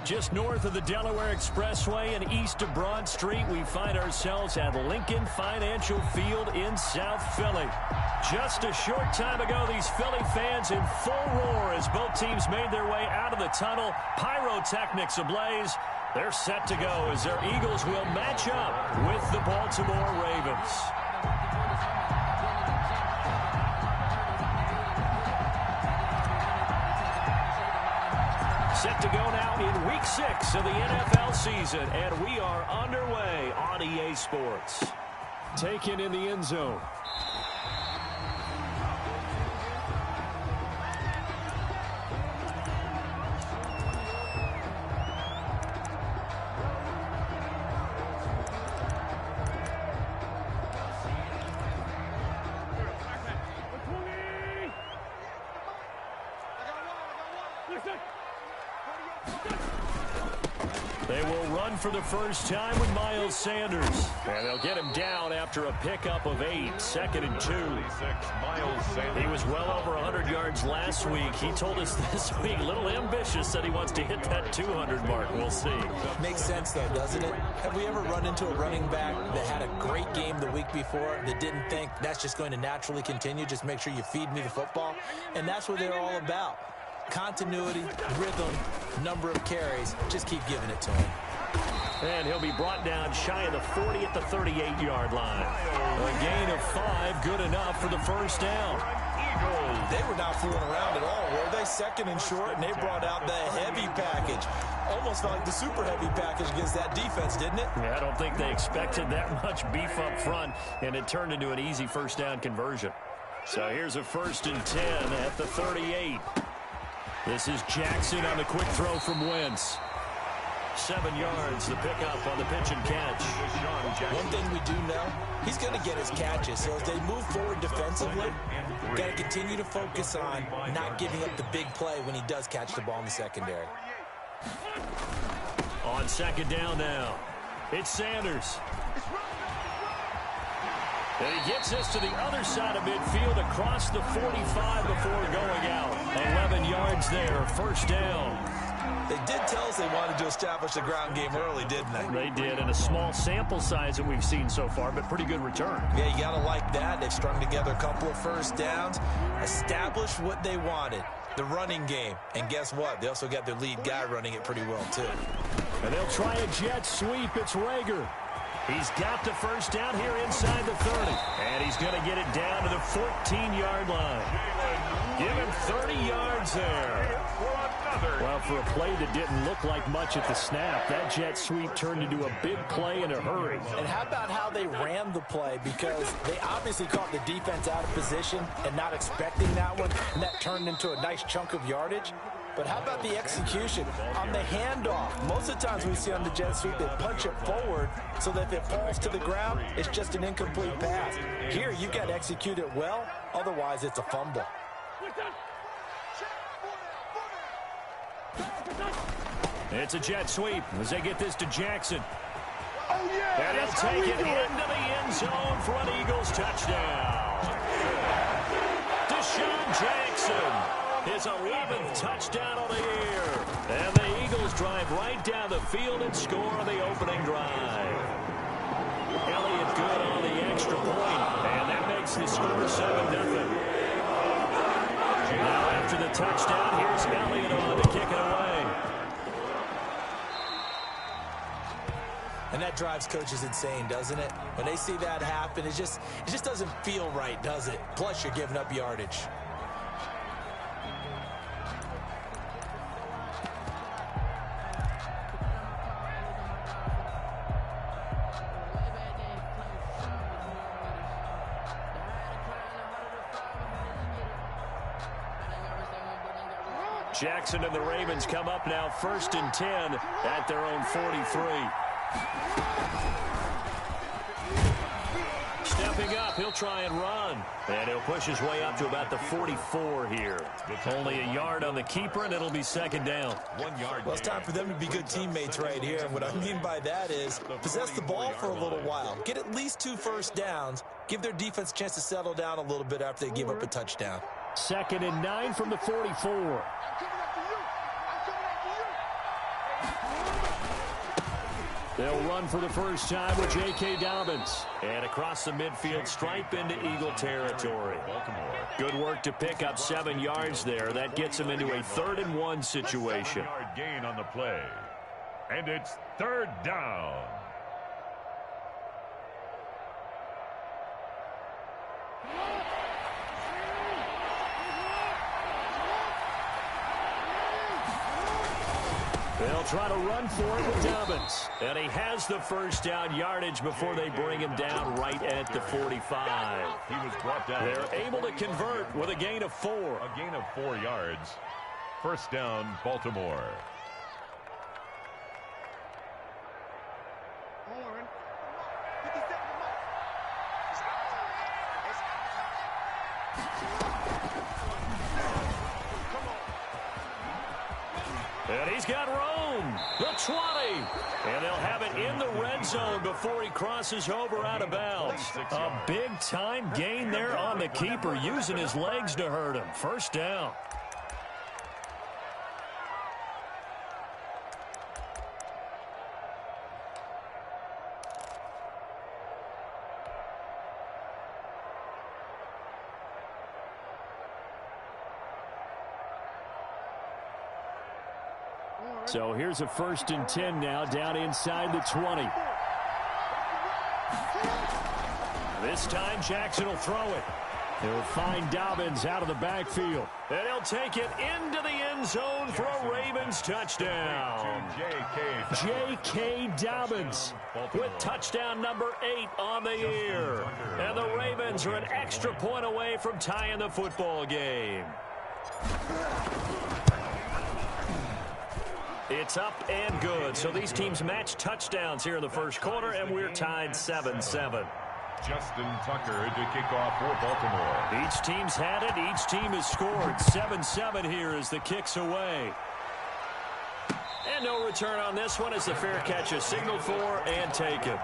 Just north of the Delaware Expressway and east of Broad Street, we find ourselves at Lincoln Financial Field in South Philly. Just a short time ago, these Philly fans in full roar as both teams made their way out of the tunnel. Pyrotechnics ablaze. They're set to go as their Eagles will match up with the Baltimore Ravens. Set to go now in Week 6 of the NFL season, and we are underway on EA Sports. Taken in the end zone. They will run for the first time with Miles Sanders. And they'll get him down after a pickup of 8, 2nd and 2. He was well over 100 yards last week. He told us this week, a little ambitious, that he wants to hit that 200 mark. We'll see. Makes sense, though, doesn't it? Have we ever run into a running back that had a great game the week before that didn't think that's just going to naturally continue? Just make sure you feed me the football. And that's what they're all about. Continuity, rhythm, number of carries. Just keep giving it to him. And he'll be brought down shy of the 40 at the 38-yard line. A gain of 5, good enough for the first down. They were not fooling around at all, were they? 2nd and short, and they brought out the heavy package. Almost felt like the super heavy package against that defense, didn't it? Yeah, I don't think they expected that much beef up front, and it turned into an easy first down conversion. So here's a 1st and 10 at the 38. This is Jackson on the quick throw from Wentz. 7 yards, the pickup on the pitch and catch. One thing we do know, he's going to get his catches. So as they move forward defensively, got to continue to focus on not giving up the big play when he does catch the ball in the secondary. On 2nd down now, it's Sanders. And he gets this to the other side of midfield across the 45 before going out. 11 yards there, 1st down. They did tell us they wanted to establish the ground game early, didn't they? They did, and a small sample size that we've seen so far, but pretty good return. Yeah, you got to like that. They've strung together a couple of first downs, established what they wanted, the running game. And guess what? They also got their lead guy running it pretty well, too. And they'll try a jet sweep. It's Rager. He's got the first down here inside the 30. And he's going to get it down to the 14-yard line. Give him 30 yards there. Well, for a play that didn't look like much at the snap, that jet sweep turned into a big play in a hurry. And how about how they ran the play? Because they obviously caught the defense out of position and not expecting that one, and that turned into a nice chunk of yardage. But how about the execution on the handoff? Most of the times we see on the jet sweep, they punch it forward so that if it falls to the ground, it's just an incomplete pass. Here, you've got to execute it well. Otherwise, it's a fumble. It's a jet sweep as they get this to Jackson. Oh, yeah, and he'll take it into the end zone for an Eagles touchdown. Deshaun Jackson, his 11th touchdown of the year. And the Eagles drive right down the field and score on the opening drive. Elliott good on the extra point, and that makes the score 7-0. Now after the touchdown, here's Elliott on to kick it away. And that drives coaches insane, doesn't it? When they see that happen, it just doesn't feel right, does it? Plus, you're giving up yardage. Jackson and the Ravens come up now 1st and 10 at their own 43. Stepping stepping up. He'll try and run. And he'll push his way up to about the 44 here. Only a yard on the keeper, and it'll be second down. 1 yard. Well, it's time for them to be good teammates right here. And what I mean by that is possess the ball for a little while. Get at least 2 first downs. Give their defense a chance to settle down a little bit after they give up a touchdown. 2nd and 9 from the 44. They'll run for the first time with J.K. Dobbins. And across the midfield stripe into Eagle territory. Good work to pick up 7 yards there. That gets them into a 3rd and 1 situation. 7-yard gain on the play. And it's 3rd down. They'll try to run for it with Dobbins. And he has the first down yardage before they bring him down right at the 45. He was brought down. They're able to convert with a gain of 4. A gain of 4 yards. First down, Baltimore. And he's got room. The 20. And they'll have it in the red zone before he crosses over out of bounds. A big-time gain there on the keeper, using his legs to hurt him. First down. So here's a 1st and 10 now, down inside the 20. This time Jackson will throw it. He'll find Dobbins out of the backfield. And he'll take it into the end zone for a Ravens touchdown. J.K. Dobbins with touchdown number 8 on the year. And the Ravens are an extra point away from tying the football game. It's up and good. So these teams match touchdowns here in the first quarter, and we're tied 7-7. Justin Tucker to kick off for Baltimore. Each team's had it. Each team has scored. 7-7 here as the kick's away. And no return on this one as the fair catch is signaled for and taken.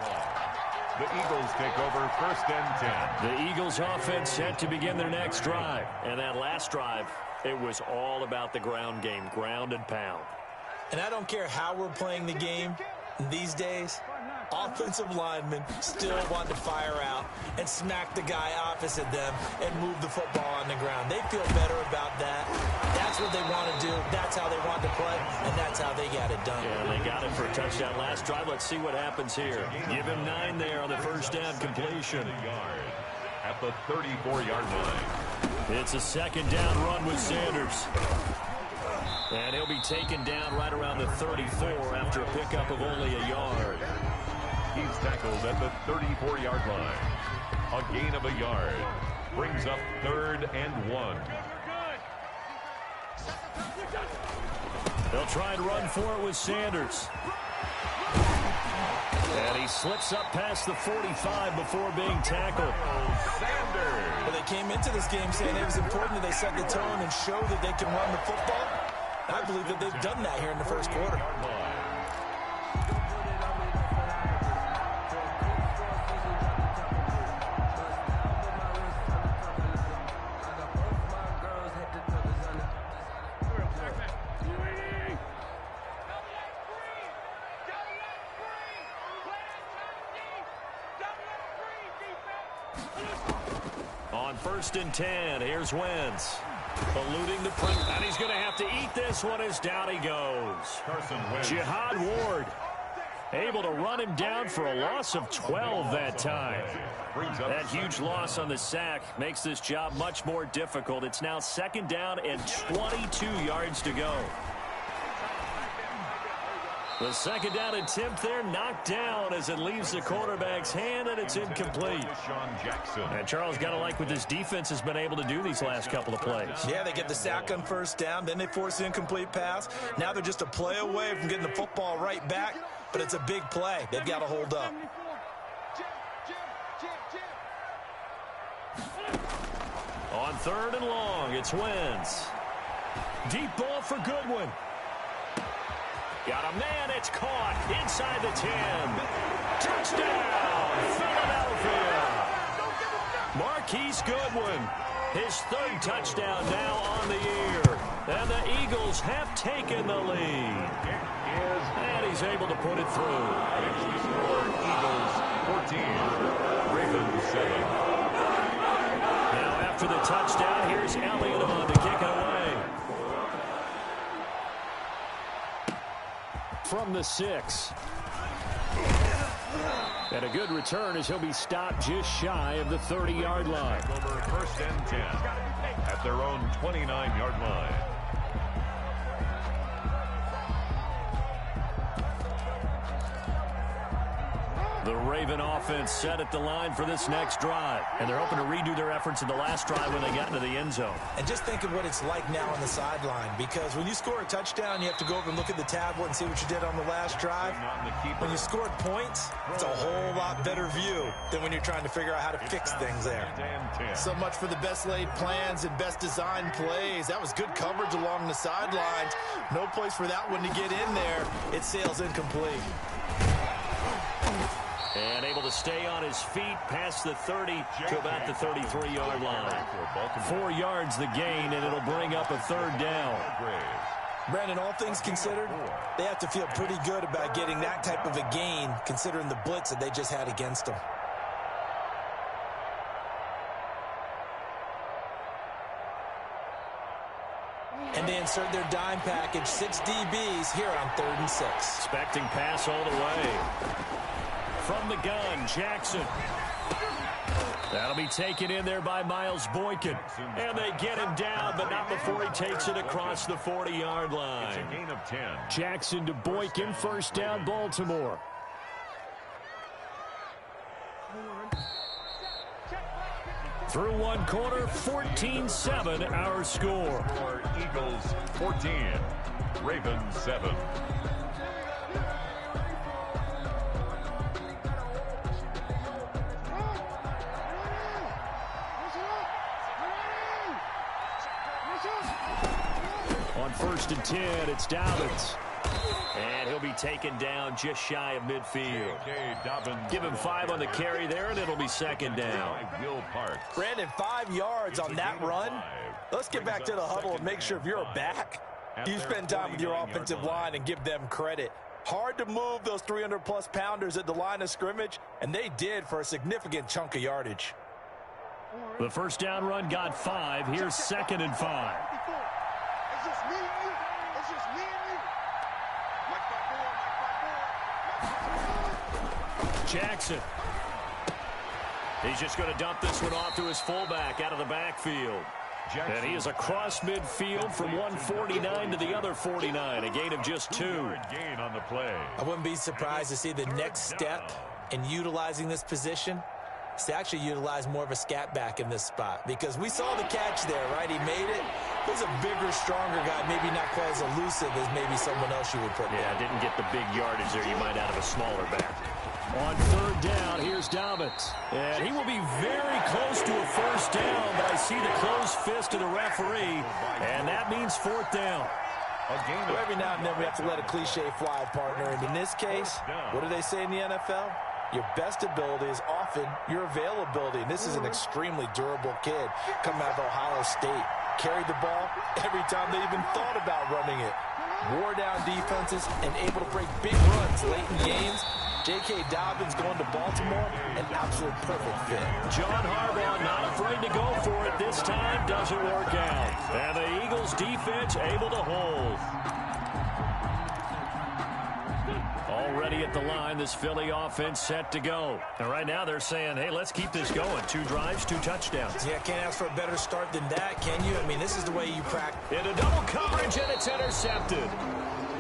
The Eagles take over 1st and 10. The Eagles offense set to begin their next drive. And that last drive, it was all about the ground game, ground and pound. And I don't care how we're playing the game these days, offensive linemen still want to fire out and smack the guy opposite them and move the football on the ground. They feel better about that. That's what they want to do. That's how they want to play, and that's how they got it done. Yeah, they got it for a touchdown last drive. Let's see what happens here. Give him 9 there on the first down completion. At the 34-yard line. It's a 2nd down run with Sanders. And he'll be taken down right around the 34 after a pickup of only a yard. He's tackled at the 34-yard line. A gain of a yard. Brings up 3rd and 1. They'll try and run for it with Sanders. And he slips up past the 45 before being tackled. Sanders. Well, they came into this game saying it was important that they set the tone and show that they can run the football. I believe that they've done that here in the first quarter. On 1st and 10, here's Wentz. Eluding the press, and he's going to have to eat this one as down he goes. Jihad Ward able to run him down for a loss of 12 that time. That huge loss on the sack makes this job much more difficult. It's now 2nd down and 22 yards to go. The 2nd down attempt there knocked down as it leaves the quarterback's hand, and it's incomplete. And Charles, got to like what this defense has been able to do these last couple of plays. Yeah, they get the sack on 1st down, then they force the incomplete pass. Now they're just a play away from getting the football right back, but it's a big play. They've got to hold up. On 3rd and long, it's Wentz. Deep ball for Goodwin. Got a man, it's caught inside the 10. Touchdown, Philadelphia. Marquise Goodwin, his 3rd touchdown now on the year. And the Eagles have taken the lead. And he's able to put it through. Eagles 14, Ravens 7. Now after the touchdown, here's Elliott on to kick it away. From the 6. And a good return as he'll be stopped just shy of the 30-yard line. Over 1st and 10 at their own 29-yard line. The Raven offense set at the line for this next drive. And they're hoping to redo their efforts in the last drive when they got into the end zone. And just think of what it's like now on the sideline, because when you score a touchdown, you have to go over and look at the tablet and see what you did on the last drive. When you scored points, it's a whole lot better view than when you're trying to figure out how to fix things there. So much for the best laid plans and best designed plays. That was good coverage along the sidelines. No place for that one to get in there. It sails incomplete. And able to stay on his feet past the 30 to about the 33-yard line. 4 yards the gain, and it'll bring up a 3rd down. Brandon, all things considered, they have to feel pretty good about getting that type of a gain, considering the blitz that they just had against them. And they insert their dime package, 6 DBs here on 3rd and 6. Expecting pass all the way. From the gun, Jackson. That'll be taken in there by Miles Boykin. And they get him down, but not before he takes it across the 40-yard line. It's a gain of 10. Jackson to Boykin, 1st down, Baltimore. Through 1 quarter, 14-7 our score. Eagles 14, Ravens 7. On 1st and 10, it's Dobbins. And he'll be taken down just shy of midfield. Give him 5 on the carry there, and it'll be 2nd down. Brandon, 5 yards on that run. Let's get back to the huddle and make sure if you're back, you spend time with your offensive line and give them credit. Hard to move those 300-plus pounders at the line of scrimmage, and they did for a significant chunk of yardage. The 1st down run got 5. Here's 2nd and 5. Jackson. He's just going to dump this one off to his fullback out of the backfield. And he is across midfield from 149 to the other 49. A gain of just 2. Gain on the play. I wouldn't be surprised to see the next step in utilizing this position is to actually utilize more of a scat back in this spot, because we saw the catch there, right? He made it. He's a bigger, stronger guy, maybe not quite as elusive as maybe someone else you would put there. Yeah, didn't get the big yardage there you might out of a smaller back. On 3rd down, here's Dobbins. And he will be very close to a 1st down, but I see the closed fist of the referee, and that means 4th down. Well, every now and then we have to let a cliche fly, partner. And in this case, what do they say in the NFL? Your best ability is often your availability. And this is an extremely durable kid coming out of Ohio State. Carried the ball every time they even thought about running it. Wore down defenses and able to break big runs late in games. J.K. Dobbins going to Baltimore, an absolute perfect fit. John Harbaugh not afraid to go for it this time. Doesn't work out. And the Eagles defense able to hold. Already at the line, this Philly offense set to go. And right now they're saying, hey, let's keep this going. 2 drives, 2 touchdowns. Yeah, can't ask for a better start than that, can you? I mean, this is the way you practice. In a double coverage, and it's intercepted.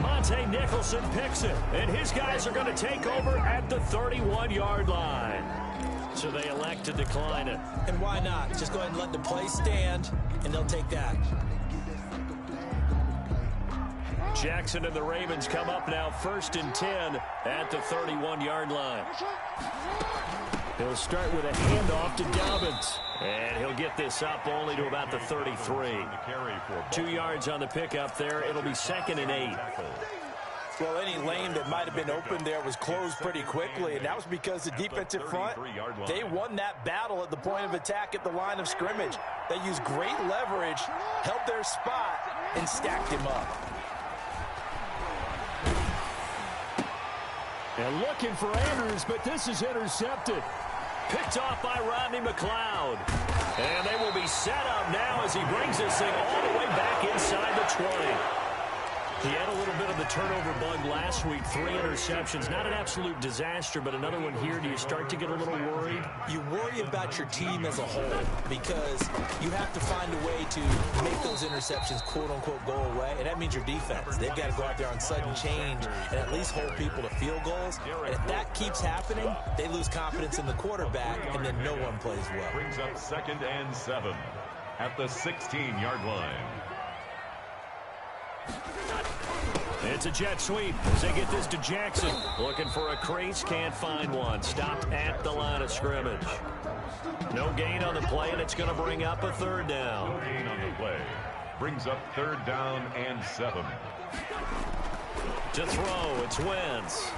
Monte Nicholson picks it, and his guys are going to take over at the 31-yard line. So they elect to decline it. And why not? Just go ahead and let the play stand, and they'll take that. Jackson and the Ravens come up now 1st and 10 at the 31-yard line. He'll start with a handoff to Dobbins. And he'll get this up only to about the 33. 2 yards on the pickup there. It'll be 2nd and 8. Well, any lane that might have been open there was closed pretty quickly, and that was because the defensive front, they won that battle at the point of attack at the line of scrimmage. They used great leverage, held their spot, and stacked him up. And looking for Andrews, but this is intercepted. Picked off by Rodney McLeod. And they will be set up now as he brings this thing all the way back inside the 20. He had a little bit of the turnover bug last week, 3 interceptions. Not an absolute disaster, but another one here. Do you start to get a little worried? You worry about your team as a whole because you have to find a way to make those interceptions, quote-unquote, go away, and that means your defense. They've got to go out there on sudden change and at least hold people to field goals. And if that keeps happening, they lose confidence in the quarterback, and then no one plays well. Brings up 2nd and 7 at the 16-yard line. It's a jet sweep as they get this to Jackson. Looking for a crease, can't find one. Stopped at the line of scrimmage. No gain on the play, and it's going to bring up a 3rd down. No gain on the play. Brings up 3rd down and 7. To throw, it's Wentz.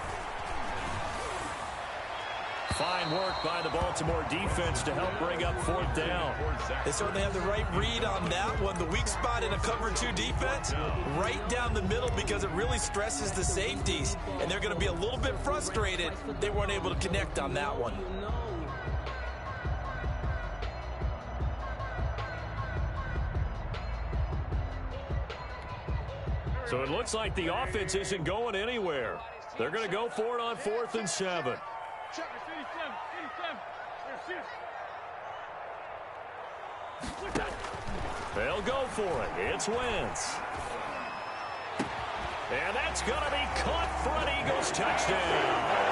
Fine work by the Baltimore defense to help bring up 4th down. They certainly have the right read on that one. The weak spot in a cover 2 defense, right down the middle because it really stresses the safeties. And they're going to be a little bit frustrated they weren't able to connect on that one. So it looks like the offense isn't going anywhere. They're going to go for it on 4th and 7. They'll go for it. It's Wentz. And that's going to be caught for an Eagles touchdown.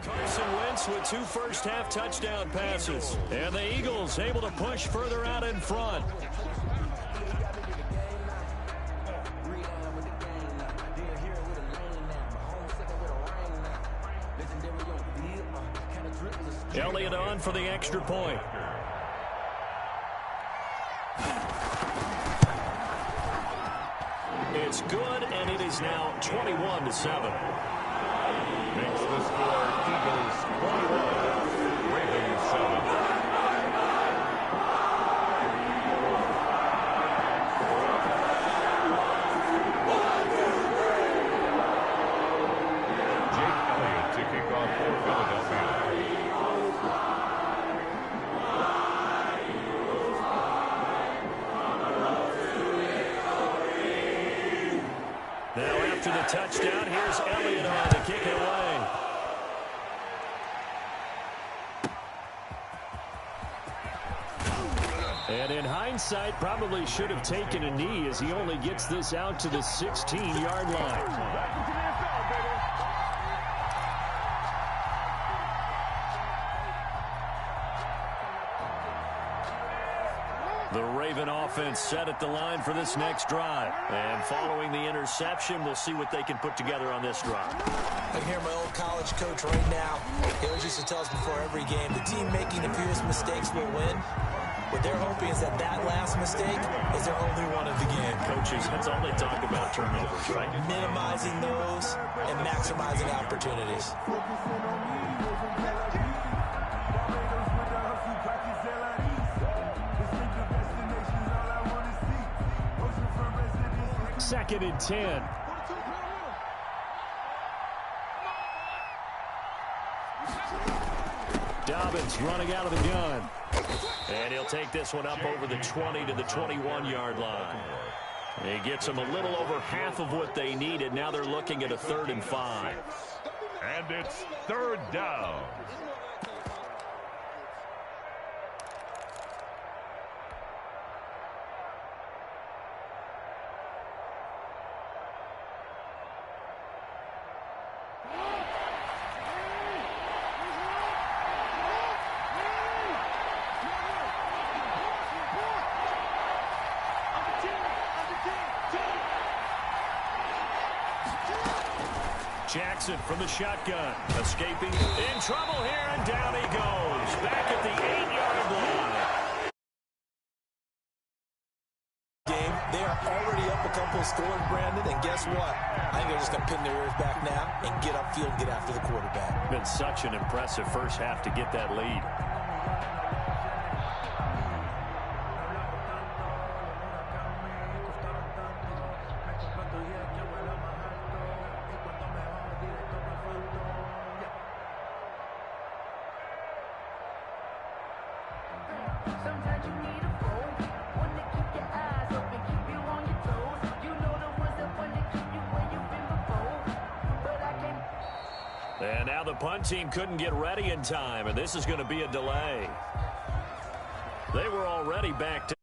Carson Wentz with 2 first-half touchdown passes. And the Eagles able to push further out in front. Elliott on for the extra point. It's good, and it is now 21-7. Makes the score Eagles 21, Ravens 7. Jake Elliott to kick off for Philadelphia. Now after the touchdown, here's Elliott on to kick it away. And in hindsight, probably should have taken a knee as he only gets this out to the 16-yard line. The Raven offense set at the line for this next drive. And following the interception, we'll see what they can put together on this drive. I can hear my old college coach right now. He always used to tell us before every game, the team making the fewest mistakes will win. What they're hoping is that last mistake is their only one of the game. Coaches, that's all they talk about, turnovers, right? Minimizing those and maximizing opportunities. Second and 10. Dobbins running out of the gun. And he'll take this one up over the 20 to the 21-yard line. He gets them a little over half of what they needed. Now they're looking at a 3rd and 5. And it's 3rd down. Jackson from the shotgun. Escaping. In trouble here, and down he goes. Back at the 8-yard line. Game. They are already up a couple of scores, Brandon, and guess what? I think they're just going to pin their ears back now and get upfield and get after the quarterback. Been such an impressive first half to get that lead. Sometimes you need a phone, one to keep your eyes open, keep you on your toes. You know the ones that want to keep you where you've been before. But I can't. And now the punt team couldn't get ready in time, and this is going to be a delay. They were already back to